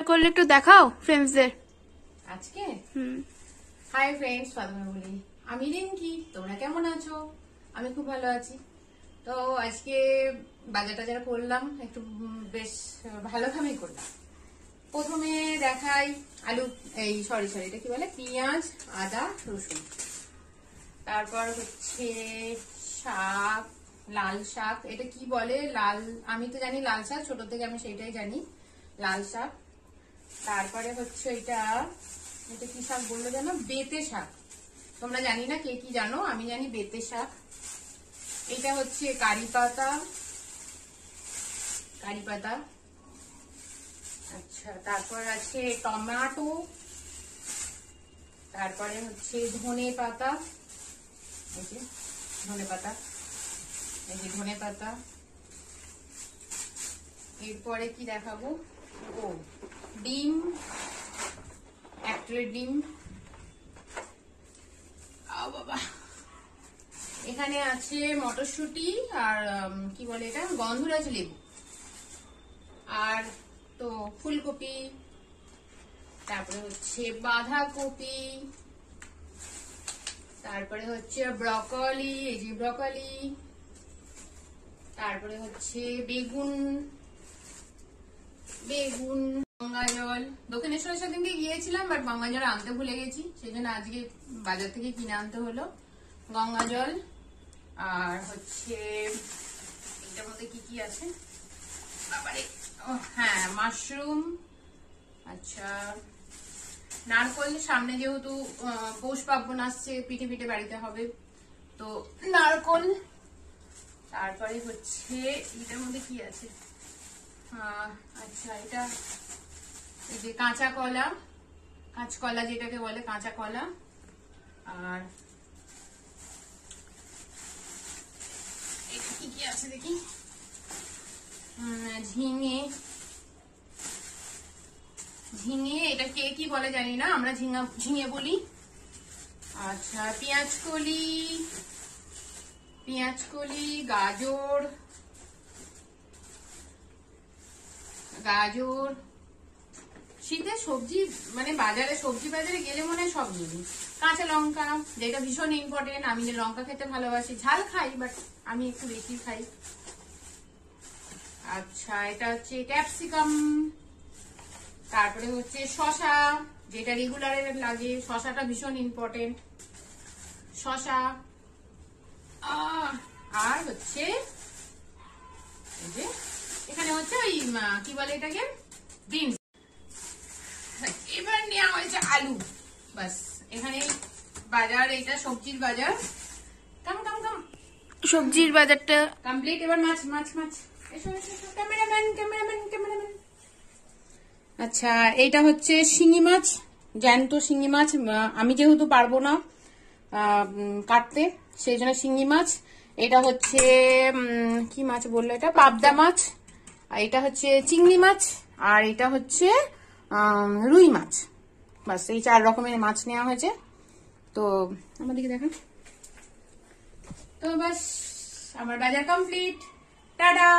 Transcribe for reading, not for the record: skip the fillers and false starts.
করলে একটু দেখাও ফ্রেন্ডসদের আজকে। হাই ফ্রেন্ডস, ফাতেমা বলি। আমি রিঙ্কি, তোমরা কেমন আছো? আমি খুব ভালো আছি। তো আজকে বাজার টাজার করলাম, একটু বেশ ভালোভাবেই করলাম। প্রথমে দেখাই আলু, সরি এটা কি বলে, পেঁয়াজ, আদা, রসুন। তারপর হচ্ছে শাক, লাল শাক। এটা কি বলে, লাল, আমি তো জানি লাল শাক, ছোট থেকে আমি সেটাই জানি, লাল শাক। তারপরে হচ্ছে এটা কি শাক বললো জানো, বেতে শাক। তোমরা জানি না কে কি জানো, আমি জানি বেতে শাক। এটা হচ্ছে কারি পাতা। আচ্ছা, তারপর আছে টমেটো। তারপরে হচ্ছে ধনে পাতা, এই যে ধনে পাতা। এরপরে কি দেখাবো, ডিম, এক প্লেট ডিম। বাবা, এখানে আছে মটরশুঁটি আর কি বলে এটা, গন্ধরাজ লেবু, আর তো ফুলকপি, তারপরে হচ্ছে বাঁধাকপি, তারপরে হচ্ছে ব্রকলি, এই যে ব্রকলি, তারপরে হচ্ছে বেগুন, গঙ্গা জল। দক্ষিণেশ্বরের সেদিনকে গিয়েছিলাম, বাট গঙ্গা জল আনতে ভুলে গেছি, সেই জন্য আজকে বাজার থেকে কিনে আনতে হলো গঙ্গা জল। আর হচ্ছে এটার মধ্যে কি কি আছে, হ্যাঁ, মাশরুম। আচ্ছা, নারকল, সামনে যেহেতু পৌষ পার্বণ আসছে, পিঠে পিঠে বাড়িতে হবে, তো নারকল। তারপরে হচ্ছে এটার মধ্যে কি আছে, আচ্ছা, এটা এই যে কাঁচকলা যেটাকে বলে, কাঁচা কলা। আর এটা কি আছে দেখি, ঝিঙে, এটা কে কি বলে জানি না, আমরা ঝিঙে বলি। আচ্ছা, পেঁয়াজ কলি, গাজর, শীতের সবজি, মানে সবজি বাজারে গেলে মনে হয় সব জিনিস। কাঁচা লঙ্কা, যেটা ভীষণ ইম্পর্টেন্ট, আমি যে লঙ্কা খেতে ভালোবাসি, ঝাল খাই বাট আমি একটু বেশি খাই। আচ্ছা, এটা হচ্ছে ক্যাপসিকাম। তারপরে হচ্ছে শসা, যেটা রেগুলারে লাগে, শসাটা ভীষণ ইম্পর্টেন্ট, শসা। আর হচ্ছে এই যে এখানে হচ্ছে ওই কি বলে এটাকে, বিনস। এবার নেওয়া হয়েছে আলু, বাস। এখানে বাজার, এটা সবজির বাজার। সবজির বাজারটা কমপ্লিট। এবার মাছ। ক্যামেরাম্যান। আচ্ছা, এইটা হচ্ছে শিঙি মাছ, জ্যান্ত শিঙি মাছ। আমি যেহেতু পারবো না কাটতে, সেই জন্য শিঙি মাছ। এটা হচ্ছে কি মাছ বললো, এটা পাবদা মাছ। আর এটা হচ্ছে চিংড়ি মাছ, আর এটা হচ্ছে রুই মাছ। বাস, এই 4 রকমের মাছ নেওয়া হয়েছে। তো আমাদেরকে দেখেন, তো বাস আমার বাজার কমপ্লিট। টাটা।